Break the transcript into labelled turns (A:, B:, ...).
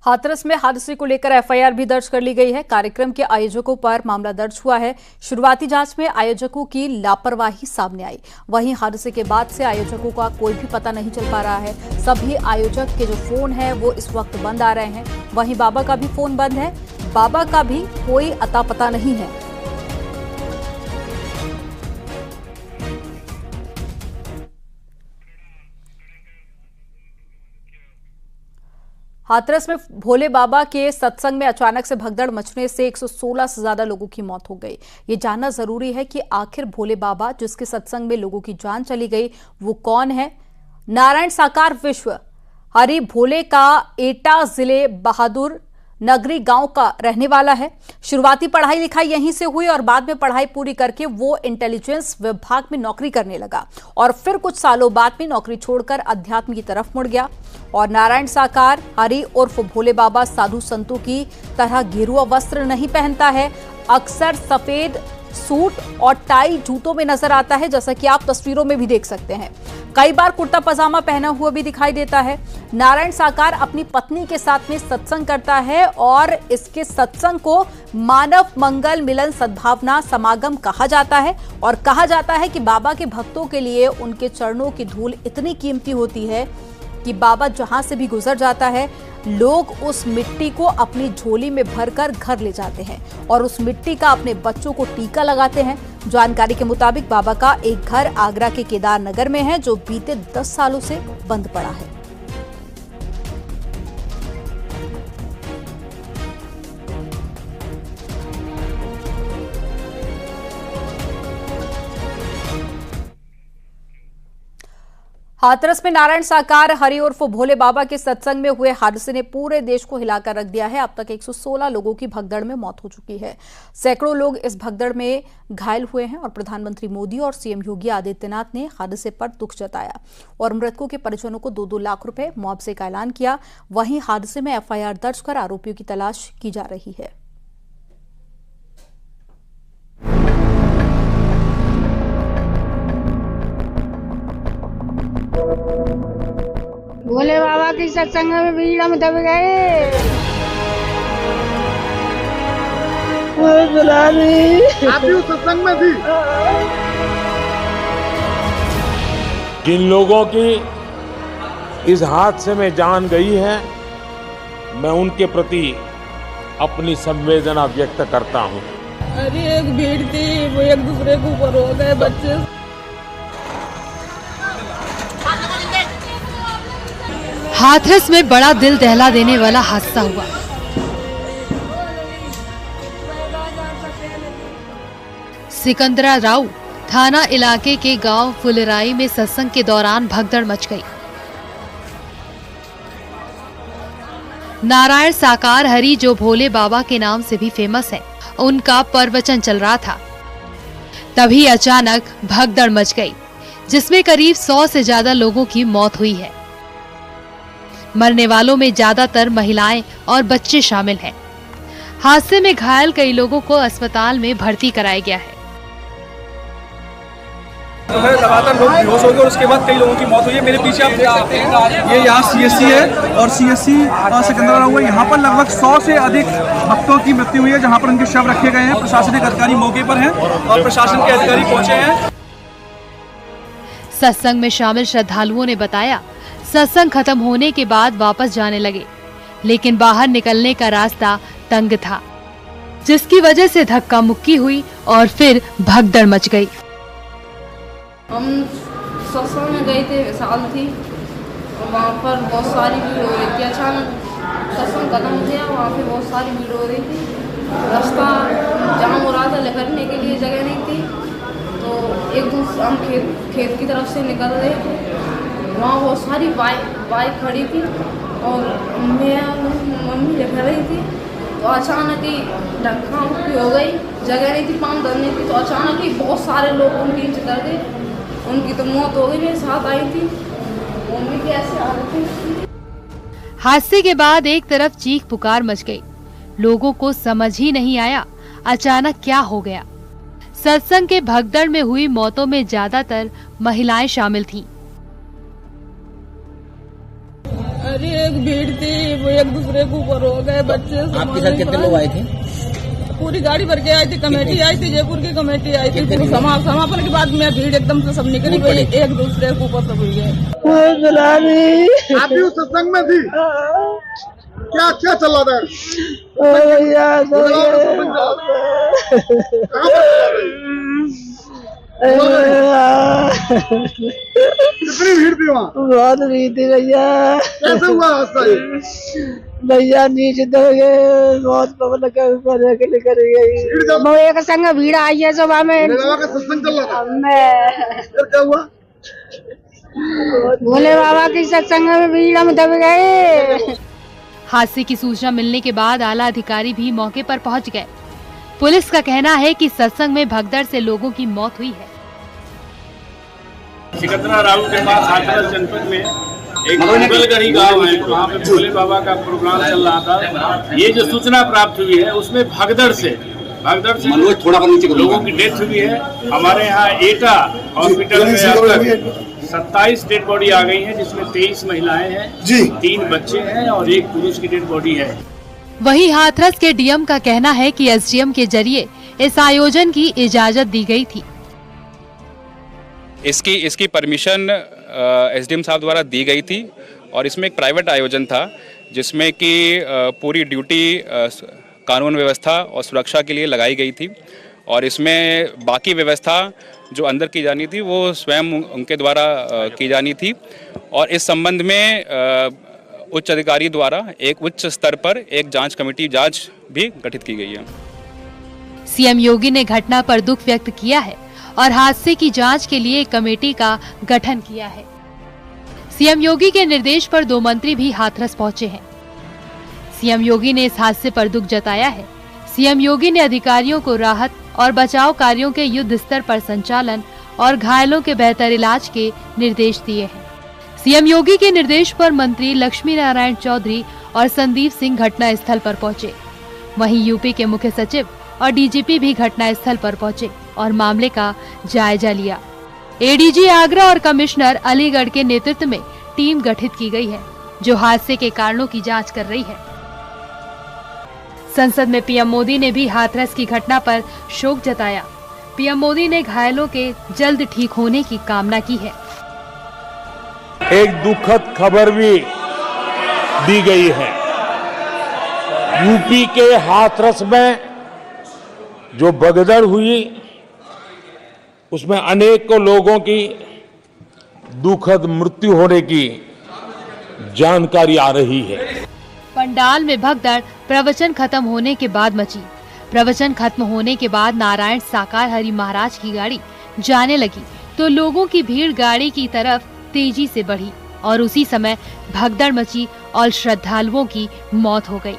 A: हाथरस में हादसे को लेकर एफआईआर भी दर्ज कर ली गई है। कार्यक्रम के आयोजकों पर मामला दर्ज हुआ है। शुरुआती जांच में आयोजकों की लापरवाही सामने आई। वहीं हादसे के बाद से आयोजकों का कोई भी पता नहीं चल पा रहा है। सभी आयोजक के जो फोन है वो इस वक्त बंद आ रहे हैं। वहीं बाबा का भी फोन बंद है। बाबा का भी कोई अता पता नहीं है। हाथरस में भोले बाबा के सत्संग में अचानक से भगदड़ मचने से 116 से ज्यादा लोगों की मौत हो गई। ये जानना जरूरी है कि आखिर भोले बाबा जिसके सत्संग में लोगों की जान चली गई वो कौन है। नारायण साकार विश्व हरि भोले का एटा जिले बहादुर नगरी गांव का रहने वाला है। शुरुआती पढ़ाई लिखाई यहीं से हुई और बाद में पढ़ाई पूरी करके वो इंटेलिजेंस विभाग में नौकरी करने लगा और फिर कुछ सालों बाद में नौकरी छोड़कर अध्यात्म की तरफ मुड़ गया। और नारायण साकार हरि उर्फ भोले बाबा साधु संतों की तरह गेरुआ वस्त्र नहीं पहनता है। अक्सर सफेद सूट और टाई जूतों में नजर आता है, जैसा कि आप तस्वीरों में भी देख सकते हैं। कई बार कुर्ता पजामा पहना हुआ भी दिखाई देता है। नारायण साकार अपनी पत्नी के साथ में सत्संग करता है और इसके सत्संग को मानव मंगल मिलन सद्भावना समागम कहा जाता है। और कहा जाता है कि बाबा के भक्तों के लिए उनके चरणों की धूल इतनी कीमती होती है कि बाबा जहां से भी गुजर जाता है लोग उस मिट्टी को अपनी झोली में भरकर घर ले जाते हैं और उस मिट्टी का अपने बच्चों को टीका लगाते हैं। जानकारी के मुताबिक बाबा का एक घर आगरा के केदार नगर में है जो बीते 10 सालों से बंद पड़ा है। हाथरस में नारायण साकार हरि उर्फ भोले बाबा के सत्संग में हुए हादसे ने पूरे देश को हिलाकर रख दिया है। अब तक 116 लोगों की भगदड़ में मौत हो चुकी है। सैकड़ों लोग इस भगदड़ में घायल हुए हैं और प्रधानमंत्री मोदी और सीएम योगी आदित्यनाथ ने हादसे पर दुख जताया और मृतकों के परिजनों को 2-2 लाख रुपए मुआवजे का ऐलान किया। वहीं हादसे में एफआईआर दर्ज कर आरोपियों की तलाश की जा रही है।
B: भोले बाबा के सत्संग में भीड़ में दब गए।
C: आप भी उस सत्संग में थी?
D: जिन लोगों की इस हादसे में जान गई है मैं उनके प्रति अपनी संवेदना व्यक्त करता हूं।
B: अरे एक भीड़ थी, वो एक दूसरे के ऊपर हो गए बच्चे।
E: हाथरस में बड़ा दिल दहला देने वाला हादसा हुआ। सिकंदरा राव थाना इलाके के गांव फुलराई में सत्संग के दौरान भगदड़ मच गई। नारायण साकार हरि जो भोले बाबा के नाम से भी फेमस है, उनका प्रवचन चल रहा था। तभी अचानक भगदड़ मच गई जिसमें करीब 100 से ज्यादा लोगों की मौत हुई है। मरने वालों में ज्यादातर महिलाएं और बच्चे शामिल हैं। हादसे में घायल कई लोगों को अस्पताल में भर्ती कराया गया है।
C: तो लगातार लोग बेहोश हो गए और उसके बाद कई लोगों की मौत हुई है। मेरे पीछे आप देख सकते हैं ये यहाँ सीएससी है और सीएससी सिकंदरा हुआ। यहाँ पर लगभग 100 से अधिक भक्तों की मृत्यु हुई है जहाँ पर उनके शव रखे गए हैं। प्रशासनिक अधिकारी मौके पर हैं और प्रशासन के अधिकारी पहुंचे हैं।
E: सत्संग में शामिल श्रद्धालुओं ने बताया सत्संग खत्म होने के बाद वापस जाने लगे, लेकिन बाहर निकलने का रास्ता तंग था, जिसकी वजह से धक्का मुक्की हुई और फिर भगदड़ मच गई।
F: हम सत्संग में गए थे, विशाल थी और वहाँ पर बहुत सारी भीड़ हो रही थी। अचानक सत्संग खत्म हो गया, वहाँ पे बहुत सारी भीड़ हो रही थी। रास्ता जाम हो रहा था, निकलने के लिए जगह नहीं थी। तो एक दूसरे हम खेत की तरफ से निकल रहे थे, वहाँ बहुत सारी बाइक खड़ी थी और मैं मम्मी लिख रही थी। तो अचानक ही धक्का मुक्की हो गई, जगह नहीं थी पाँव धरने की। तो अचानक ही बहुत सारे लोग उनके नीचे कर गए, उनकी तो मौत हो गई। मेरे साथ आई थी, मम्मी की ऐसी हालत थी।
E: हादसे के बाद एक तरफ चीख पुकार मच गई। लोगों को समझ ही नहीं आया अचानक क्या हो गया। सत्संग के भगदड़ में हुई मौतों में ज्यादातर महिलाएं शामिल थीं।
B: अरे एक भीड़ थी, वो एक दूसरे के ऊपर हो गए बच्चे।
G: आपके साथ कितने लोग आए थे?
B: पूरी गाड़ी भर के आई थी, कमेटी आई थी, जयपुर की कमेटी आई थी। समापन के बाद में भीड़ एकदम से सब निकली गई, एक दूसरे के ऊपर सब हुई गए।
H: आप भी उस सत्संग में थी? क्या क्या चल रहा था? कितनी भीड़ थी वहाँ?
I: बहुत भीड़ थी भैया।
H: कैसे हुआ हादसा ये?
I: भैया नीचे दब गए, बहुत पब्लिक ऊपर निकल गई। एक संग भीड़ आई है सुबह में,
H: का सत्संग चल रहा था।
I: फिर
H: क्या हुआ?
I: भोले बाबा की सत्संग में भीड़ हम दब गए।
E: हादसे की सूचना मिलने के बाद आला अधिकारी भी मौके पर पहुंच गए। पुलिस का कहना है कि सत्संग में भगदड़ से लोगों की मौत हुई है।
J: सिकंदरा राव के पास हाथरस जनपद में एक मंगलगढ़ी गांव है, वहाँ पे भोले बाबा का प्रोग्राम चल रहा था। ये जो सूचना प्राप्त हुई है उसमें भगदड़ से लोगों की डेथ हुई है। हमारे यहाँ एटा हॉस्पिटल में अब तक 27 डेड बॉडी आ गई है, जिसमें 23 महिलाएं हैं, 3 बच्चे हैं और 1 पुरुष की डेड बॉडी है।
E: वहीं हाथरस के डीएम का कहना है कि एसडीएम के जरिए इस आयोजन की इजाजत दी गई थी।
K: इसकी परमिशन एसडीएम साहब द्वारा दी गई थी और इसमें एक प्राइवेट आयोजन था जिसमें कि पूरी ड्यूटी कानून व्यवस्था और सुरक्षा के लिए लगाई गई थी और इसमें बाकी व्यवस्था जो अंदर की जानी थी वो स्वयं उनके द्वारा की जानी थी। और इस संबंध में उच्च अधिकारी द्वारा एक उच्च स्तर पर एक जांच कमेटी भी गठित की गई है।
E: सीएम योगी ने घटना पर दुख व्यक्त किया है और हादसे की जांच के लिए एक कमेटी का गठन किया है। सीएम योगी के निर्देश पर 2 मंत्री भी हाथरस पहुंचे हैं। सीएम योगी ने इस हादसे पर दुख जताया है। सीएम योगी ने अधिकारियों को राहत और बचाव कार्यों के युद्ध स्तर पर संचालन और घायलों के बेहतर इलाज के निर्देश दिए हैं। सीएम योगी के निर्देश पर मंत्री लक्ष्मी नारायण चौधरी और संदीप सिंह घटना स्थल पर पहुंचे। वहीं यूपी के मुख्य सचिव और डीजीपी भी घटना स्थल पर पहुंचे और मामले का जायजा लिया। एडीजी आगरा और कमिश्नर अलीगढ़ के नेतृत्व में टीम गठित की गई है जो हादसे के कारणों की जांच कर रही है। संसद में पीएम मोदी ने भी हाथरस की घटना पर शोक जताया। पीएम मोदी ने घायलों के जल्द ठीक होने की कामना की है।
D: एक दुखद खबर भी दी गई है। यूपी के हाथरस में जो भगदड़ हुई उसमें अनेकों लोगों की दुखद मृत्यु होने की जानकारी आ रही है।
E: पंडाल में भगदड़ प्रवचन खत्म होने के बाद मची। प्रवचन खत्म होने के बाद नारायण साकार हरि महाराज की गाड़ी जाने लगी तो लोगों की भीड़ गाड़ी की तरफ तेजी से बढ़ी और उसी समय भगदड़ मची और श्रद्धालुओं की मौत हो गई।